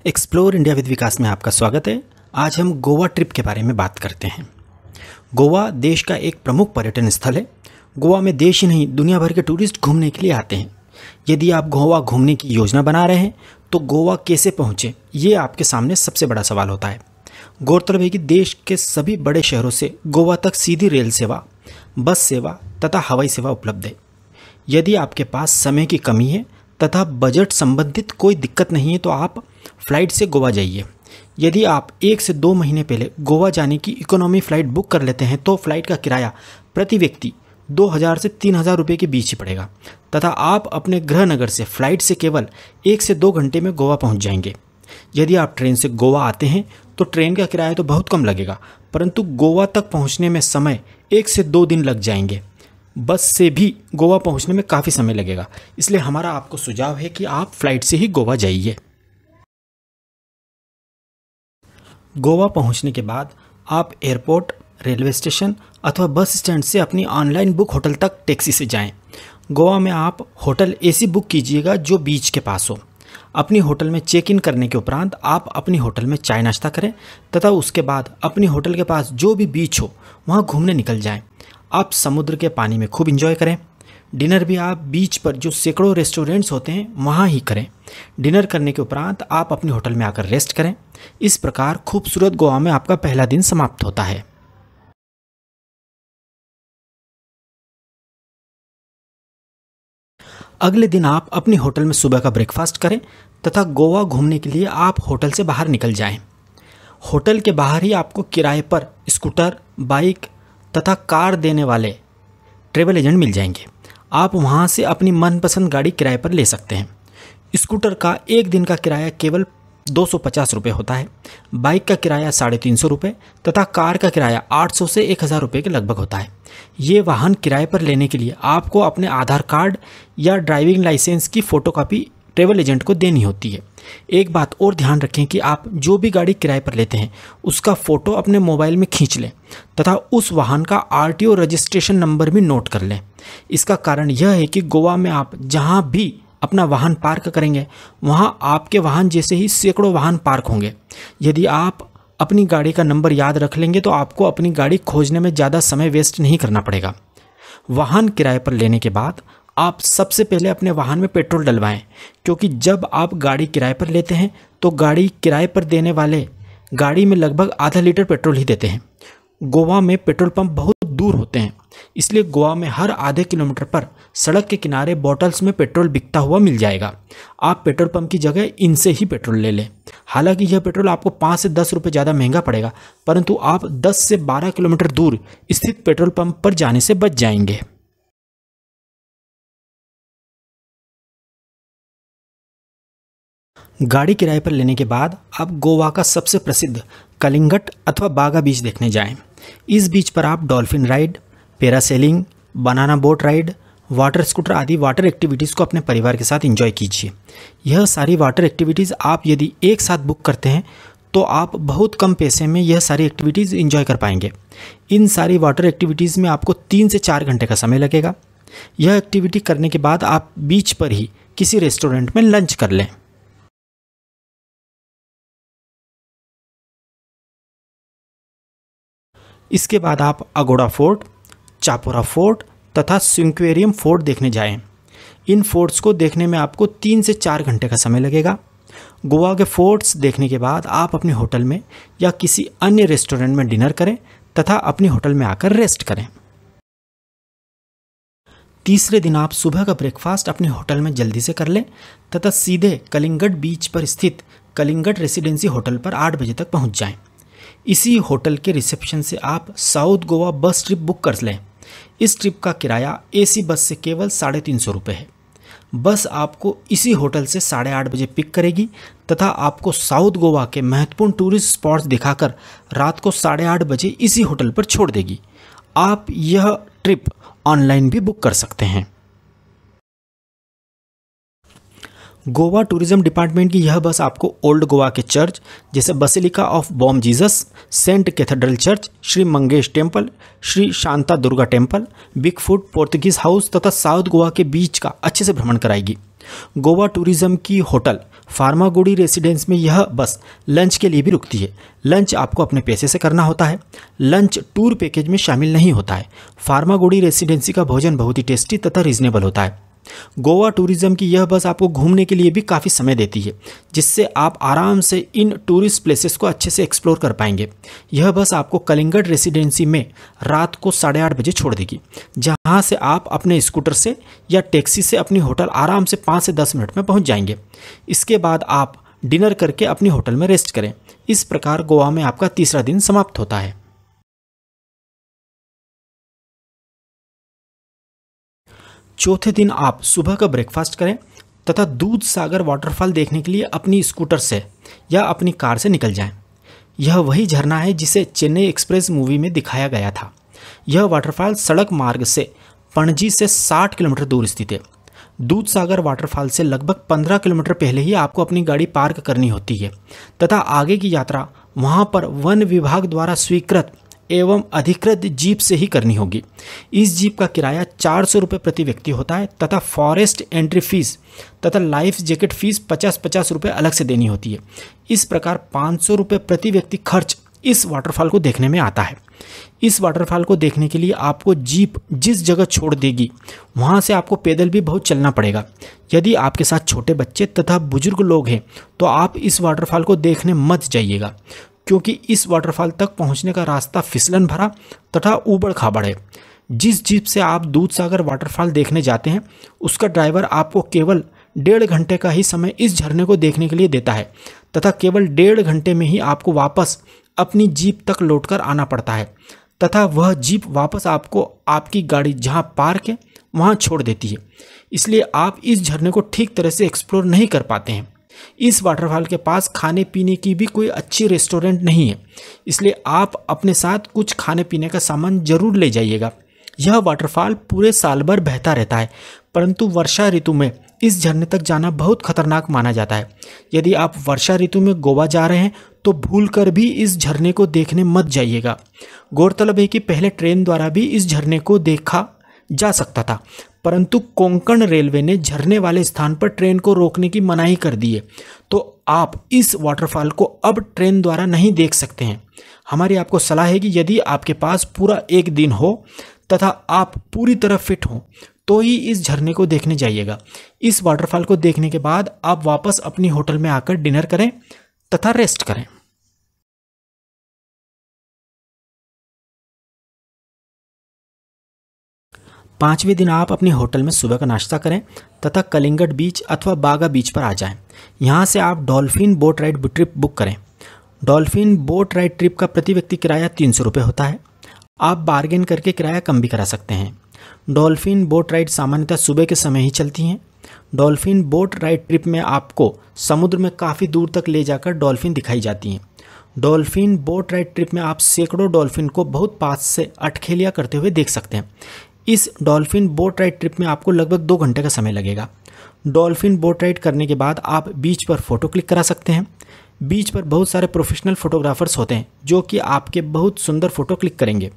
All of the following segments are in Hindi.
एक्सप्लोर इंडिया विद विकास में आपका स्वागत है। आज हम गोवा ट्रिप के बारे में बात करते हैं। गोवा देश का एक प्रमुख पर्यटन स्थल है। गोवा में देश ही नहीं दुनिया भर के टूरिस्ट घूमने के लिए आते हैं। यदि आप गोवा घूमने की योजना बना रहे हैं तो गोवा कैसे पहुँचें, ये आपके सामने सबसे बड़ा सवाल होता है। गौरतलब है कि देश के सभी बड़े शहरों से गोवा तक सीधी रेल सेवा, बस सेवा तथा हवाई सेवा उपलब्ध है। यदि आपके पास समय की कमी है तथा बजट संबंधित कोई दिक्कत नहीं है तो आप फ़्लाइट से गोवा जाइए। यदि आप 1 से 2 महीने पहले गोवा जाने की इकोनॉमी फ़्लाइट बुक कर लेते हैं तो फ़्लाइट का किराया प्रति व्यक्ति 2000 से 3000 रुपये के बीच ही पड़ेगा तथा आप अपने गृह नगर से फ़्लाइट से केवल 1 से 2 घंटे में गोवा पहुंच जाएंगे। यदि आप ट्रेन से गोवा आते हैं तो ट्रेन का किराया तो बहुत कम लगेगा, परंतु गोवा तक पहुँचने में समय 1 से 2 दिन लग जाएंगे। बस से भी गोवा पहुंचने में काफ़ी समय लगेगा, इसलिए हमारा आपको सुझाव है कि आप फ्लाइट से ही गोवा जाइए। गोवा पहुंचने के बाद आप एयरपोर्ट, रेलवे स्टेशन अथवा बस स्टैंड से अपनी ऑनलाइन बुक होटल तक टैक्सी से जाएं। गोवा में आप होटल ऐसी बुक कीजिएगा जो बीच के पास हो। अपनी होटल में चेक इन करने के उपरांत आप अपनी होटल में चाय नाश्ता करें तथा उसके बाद अपनी होटल के पास जो भी बीच हो वहाँ घूमने निकल जाएं। आप समुद्र के पानी में खूब एंजॉय करें। डिनर भी आप बीच पर जो सैकड़ों रेस्टोरेंट्स होते हैं वहाँ ही करें। डिनर करने के उपरांत आप अपनी होटल में आकर रेस्ट करें। इस प्रकार खूबसूरत गोवा में आपका पहला दिन समाप्त होता है। अगले दिन आप अपनी होटल में सुबह का ब्रेकफास्ट करें तथा गोवा घूमने के लिए आप होटल से बाहर निकल जाएं। होटल के बाहर ही आपको किराए पर स्कूटर, बाइक तथा कार देने वाले ट्रैवल एजेंट मिल जाएंगे। आप वहां से अपनी मनपसंद गाड़ी किराए पर ले सकते हैं। स्कूटर का एक दिन का किराया केवल 250 रुपये होता है, बाइक का किराया 350 रुपये तथा कार का किराया 800 से 1000 रुपये के लगभग होता है। ये वाहन किराए पर लेने के लिए आपको अपने आधार कार्ड या ड्राइविंग लाइसेंस की फ़ोटोकॉपी ट्रैवल एजेंट को देनी होती है। एक बात और ध्यान रखें कि आप जो भी गाड़ी किराए पर लेते हैं उसका फ़ोटो अपने मोबाइल में खींच लें तथा उस वाहन का आरटीओ रजिस्ट्रेशन नंबर भी नोट कर लें। इसका कारण यह है कि गोवा में आप जहां भी अपना वाहन पार्क करेंगे वहां आपके वाहन जैसे ही सैकड़ों वाहन पार्क होंगे। यदि आप अपनी गाड़ी का नंबर याद रख लेंगे तो आपको अपनी गाड़ी खोजने में ज़्यादा समय वेस्ट नहीं करना पड़ेगा। वाहन किराए पर लेने के बाद आप सबसे पहले अपने वाहन में पेट्रोल डलवाएं, क्योंकि जब आप गाड़ी किराए पर लेते हैं तो गाड़ी किराए पर देने वाले गाड़ी में लगभग आधा लीटर पेट्रोल ही देते हैं। गोवा में पेट्रोल पंप बहुत दूर होते हैं, इसलिए गोवा में हर आधे किलोमीटर पर सड़क के किनारे बॉटल्स में पेट्रोल बिकता हुआ मिल जाएगा। आप पेट्रोल पंप की जगह इनसे ही पेट्रोल ले लें। हालांकि यह पेट्रोल आपको 5 से 10 रुपये ज़्यादा महंगा पड़ेगा, परंतु आप 10 से 12 किलोमीटर दूर स्थित पेट्रोल पंप पर जाने से बच जाएंगे। गाड़ी किराए पर लेने के बाद आप गोवा का सबसे प्रसिद्ध कलिंगट अथवा बागा बीच देखने जाएं। इस बीच पर आप dolphin ride, parasailing, banana boat ride, water scooter आदि वाटर एक्टिविटीज़ को अपने परिवार के साथ एंजॉय कीजिए। यह सारी वाटर एक्टिविटीज़ आप यदि एक साथ बुक करते हैं तो आप बहुत कम पैसे में यह सारी एक्टिविटीज़ एंजॉय कर पाएंगे। इन सारी वाटर एक्टिविटीज़ में आपको 3 से 4 घंटे का समय लगेगा। यह एक्टिविटी करने के बाद आप बीच पर ही किसी रेस्टोरेंट में लंच कर लें। इसके बाद आप अगोड़ा फोर्ट, चापोरा फोर्ट तथा सिंक्वेरियम फोर्ट देखने जाएं। इन फोर्ट्स को देखने में आपको 3 से 4 घंटे का समय लगेगा। गोवा के फोर्ट्स देखने के बाद आप अपने होटल में या किसी अन्य रेस्टोरेंट में डिनर करें तथा अपने होटल में आकर रेस्ट करें। तीसरे दिन आप सुबह का ब्रेकफास्ट अपने होटल में जल्दी से कर लें तथा सीधे कलिंगट बीच पर स्थित कलिंगट रेसिडेंसी होटल पर 8 बजे तक पहुंच जाएं। इसी होटल के रिसेप्शन से आप साउथ गोवा बस ट्रिप बुक कर लें। इस ट्रिप का किराया एसी बस से केवल 350 रुपये है। बस आपको इसी होटल से 8:30 बजे पिक करेगी तथा आपको साउथ गोवा के महत्वपूर्ण टूरिस्ट स्पॉट्स दिखाकर रात को 8:30 बजे इसी होटल पर छोड़ देगी। आप यह ट्रिप ऑनलाइन भी बुक कर सकते हैं। गोवा टूरिज्म डिपार्टमेंट की यह बस आपको ओल्ड गोवा के चर्च जैसे basilica of Bom Jesus, saint cathedral church, Shri Mangesh temple, Shri Shanta Durga temple, big foot Portuguese house तथा साउथ गोवा के बीच का अच्छे से भ्रमण कराएगी। गोवा टूरिज्म की होटल फार्मागुड़ी रेसिडेंस में यह बस लंच के लिए भी रुकती है। लंच आपको अपने पैसे से करना होता है। लंच टूर पैकेज में शामिल नहीं होता है। फार्मागुड़ी रेसिडेंसी का भोजन बहुत ही टेस्टी तथा रीजनेबल होता है। गोवा टूरिज्म की यह बस आपको घूमने के लिए भी काफ़ी समय देती है, जिससे आप आराम से इन टूरिस्ट प्लेसेस को अच्छे से एक्सप्लोर कर पाएंगे। यह बस आपको कलिंगड रेसिडेंसी में रात को 8:30 बजे छोड़ देगी, जहां से आप अपने स्कूटर से या टैक्सी से अपनी होटल आराम से 5 से 10 मिनट में पहुंच जाएंगे। इसके बाद आप डिनर करके अपनी होटल में रेस्ट करें। इस प्रकार गोवा में आपका तीसरा दिन समाप्त होता है। चौथे दिन आप सुबह का ब्रेकफास्ट करें तथा दूध सागर वाटरफॉल देखने के लिए अपनी स्कूटर से या अपनी कार से निकल जाएं। यह वही झरना है जिसे चेन्नई एक्सप्रेस मूवी में दिखाया गया था। यह वाटरफॉल सड़क मार्ग से पणजी से 60 किलोमीटर दूर स्थित है। दूध सागर वाटरफॉल से लगभग 15 किलोमीटर पहले ही आपको अपनी गाड़ी पार्क करनी होती है तथा आगे की यात्रा वहां पर वन विभाग द्वारा स्वीकृत एवं अधिकृत जीप से ही करनी होगी। इस जीप का किराया 400 रुपये प्रति व्यक्ति होता है तथा फॉरेस्ट एंट्री फीस तथा लाइफ जैकेट फीस 50-50 रुपये अलग से देनी होती है। इस प्रकार 500 रुपये प्रति व्यक्ति खर्च इस वाटरफॉल को देखने में आता है। इस वाटरफॉल को देखने के लिए आपको जीप जिस जगह छोड़ देगी वहाँ से आपको पैदल भी बहुत चलना पड़ेगा। यदि आपके साथ छोटे बच्चे तथा बुजुर्ग लोग हैं तो आप इस वाटरफॉल को देखने मत जाइएगा, क्योंकि इस वाटरफॉल तक पहुंचने का रास्ता फिसलन भरा तथा ऊबड़ खाबड़ है। जिस जीप से आप दूध सागर वाटरफॉल देखने जाते हैं उसका ड्राइवर आपको केवल 1.5 घंटे का ही समय इस झरने को देखने के लिए देता है तथा केवल 1.5 घंटे में ही आपको वापस अपनी जीप तक लौटकर आना पड़ता है तथा वह जीप वापस आपको आपकी गाड़ी जहां पार्क है वहां छोड़ देती है। इसलिए आप इस झरने को ठीक तरह से एक्सप्लोर नहीं कर पाते हैं। इस वाटरफॉल के पास खाने पीने की भी कोई अच्छी रेस्टोरेंट नहीं है, इसलिए आप अपने साथ कुछ खाने पीने का सामान जरूर ले जाइएगा। यह वाटरफॉल पूरे साल भर बहता रहता है, परंतु वर्षा ऋतु में इस झरने तक जाना बहुत खतरनाक माना जाता है। यदि आप वर्षा ऋतु में गोवा जा रहे हैं तो भूलकर भी इस झरने को देखने मत जाइएगा। गौरतलब है कि पहले ट्रेन द्वारा भी इस झरने को देखा जा सकता था, परंतु कोंकण रेलवे ने झरने वाले स्थान पर ट्रेन को रोकने की मनाही कर दी है, तो आप इस वाटरफॉल को अब ट्रेन द्वारा नहीं देख सकते हैं। हमारी आपको सलाह है कि यदि आपके पास पूरा एक दिन हो तथा आप पूरी तरह फिट हों तो ही इस झरने को देखने जाइएगा। इस वाटरफॉल को देखने के बाद आप वापस अपनी होटल में आकर डिनर करें तथा रेस्ट करें। पांचवें दिन आप अपने होटल में सुबह का नाश्ता करें तथा कलिंगड बीच अथवा बागा बीच पर आ जाएं। यहाँ से आप dolphin boat ride trip book करें। डॉल्फिन बोट राइड ट्रिप का प्रति व्यक्ति किराया 300 रुपये होता है। आप बार्गेन करके किराया कम भी करा सकते हैं। डॉल्फिन बोट राइड सामान्यतः सुबह के समय ही चलती हैं। डॉल्फिन बोट राइड ट्रिप में आपको समुद्र में काफ़ी दूर तक ले जाकर डॉल्फिन दिखाई जाती हैं। डॉल्फिन बोट राइड ट्रिप में आप सैकड़ों डॉल्फिन को बहुत पास से अटखेलियाँ करते हुए देख सकते हैं। इस डॉल्फिन बोट राइड ट्रिप में आपको लगभग 2 घंटे का समय लगेगा। डॉल्फिन बोट राइड करने के बाद आप बीच पर फ़ोटो क्लिक करा सकते हैं। बीच पर बहुत सारे प्रोफेशनल फोटोग्राफर्स होते हैं जो कि आपके बहुत सुंदर फ़ोटो क्लिक करेंगे।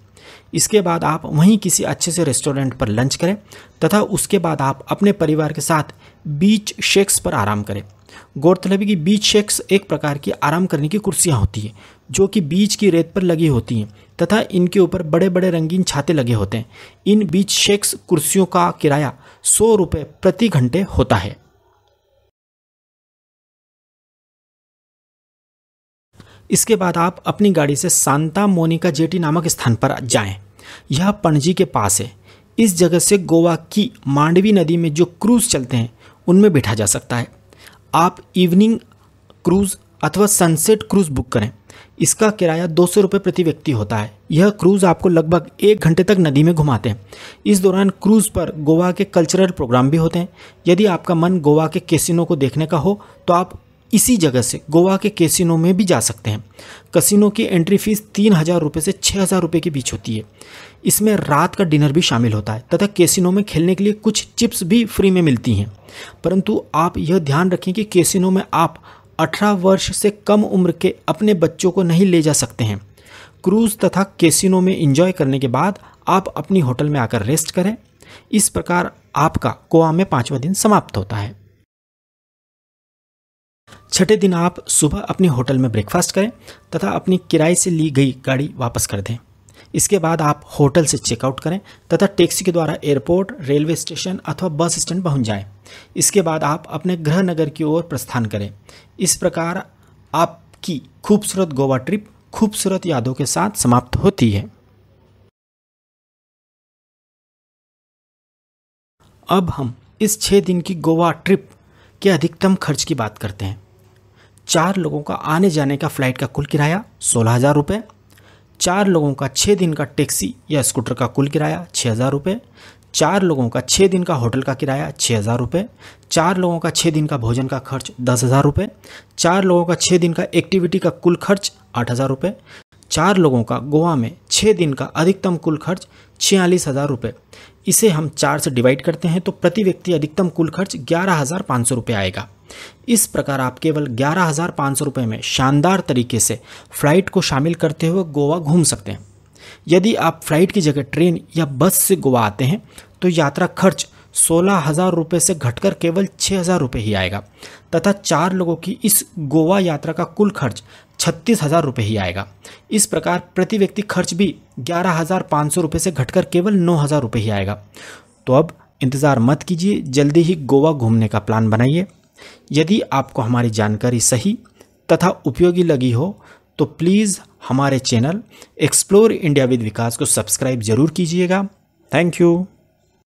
इसके बाद आप वहीं किसी अच्छे से रेस्टोरेंट पर लंच करें तथा उसके बाद आप अपने परिवार के साथ बीच शेक्स पर आराम करें। गौरतलब है कि बीच शेक्स एक प्रकार की आराम करने की कुर्सियां होती हैं जो कि बीच की रेत पर लगी होती हैं तथा इनके ऊपर बड़े बड़े रंगीन छाते लगे होते हैं। इन बीच शेक्स कुर्सियों का किराया 100 रुपये प्रति घंटे होता है। इसके बाद आप अपनी गाड़ी से सांता मोनिका जेटी नामक स्थान पर जाएं। यह पणजी के पास है। इस जगह से गोवा की मांडवी नदी में जो क्रूज चलते हैं उनमें बैठा जा सकता है। आप इवनिंग क्रूज अथवा सनसेट क्रूज बुक करें। इसका किराया 200 रुपये प्रति व्यक्ति होता है। यह क्रूज आपको लगभग 1 घंटे तक नदी में घुमाते हैं। इस दौरान क्रूज पर गोवा के कल्चरल प्रोग्राम भी होते हैं। यदि आपका मन गोवा के कैसीनो को देखने का हो तो आप इसी जगह से गोवा के कैसीनो में भी जा सकते हैं। कैसीनो की एंट्री फीस 3000 रुपये से 6000 रुपये के बीच होती है। इसमें रात का डिनर भी शामिल होता है तथा कैसीनो में खेलने के लिए कुछ चिप्स भी फ्री में मिलती हैं। परंतु आप यह ध्यान रखें कि कैसीनो में आप 18 वर्ष से कम उम्र के अपने बच्चों को नहीं ले जा सकते हैं। क्रूज तथा कैसीनो में एंजॉय करने के बाद आप अपनी होटल में आकर रेस्ट करें। इस प्रकार आपका गोवा में 5वां दिन समाप्त होता है। छठे दिन आप सुबह अपनी होटल में ब्रेकफास्ट करें तथा अपनी किराए से ली गई गाड़ी वापस कर दें। इसके बाद आप होटल से चेकआउट करें तथा टैक्सी के द्वारा एयरपोर्ट, रेलवे स्टेशन अथवा बस स्टैंड पहुंच जाएं। इसके बाद आप अपने गृह नगर की ओर प्रस्थान करें। इस प्रकार आपकी खूबसूरत गोवा ट्रिप खूबसूरत यादों के साथ समाप्त होती है। अब हम इस 6 दिन की गोवा ट्रिप के अधिकतम खर्च की बात करते हैं। 4 लोगों का आने जाने का फ्लाइट का कुल किराया 16,000 रुपये। 4 लोगों का 6 दिन का टैक्सी या स्कूटर का कुल किराया 6,000 रुपये। 4 लोगों का 6 दिन का होटल का किराया 6,000 रुपये। 4 लोगों का 6 दिन का भोजन का खर्च 10,000 रुपये। 4 लोगों का 6 दिन का एक्टिविटी का कुल खर्च 8,000 रुपये। 4 लोगों का गोवा में 6 दिन का अधिकतम कुल खर्च 46,000 रुपये। इसे हम 4 से डिवाइड करते हैं तो प्रति व्यक्ति अधिकतम कुल खर्च 11,500 रुपये आएगा। इस प्रकार आप केवल 11,500 रुपये में शानदार तरीके से फ्लाइट को शामिल करते हुए गोवा घूम सकते हैं। यदि आप फ्लाइट की जगह ट्रेन या बस से गोवा आते हैं तो यात्रा खर्च 16,000 रुपये से घटकर केवल 6,000 रुपये ही आएगा तथा 4 लोगों की इस गोवा यात्रा का कुल खर्च 36,000 रुपये ही आएगा। इस प्रकार प्रति व्यक्ति खर्च भी 11,500 रुपये से घटकर केवल 9,000 रुपये ही आएगा। तो अब इंतज़ार मत कीजिए, जल्दी ही गोवा घूमने का प्लान बनाइए। यदि आपको हमारी जानकारी सही तथा उपयोगी लगी हो तो प्लीज़ हमारे चैनल एक्सप्लोर इंडिया विद विकास को सब्सक्राइब जरूर कीजिएगा। Thank you.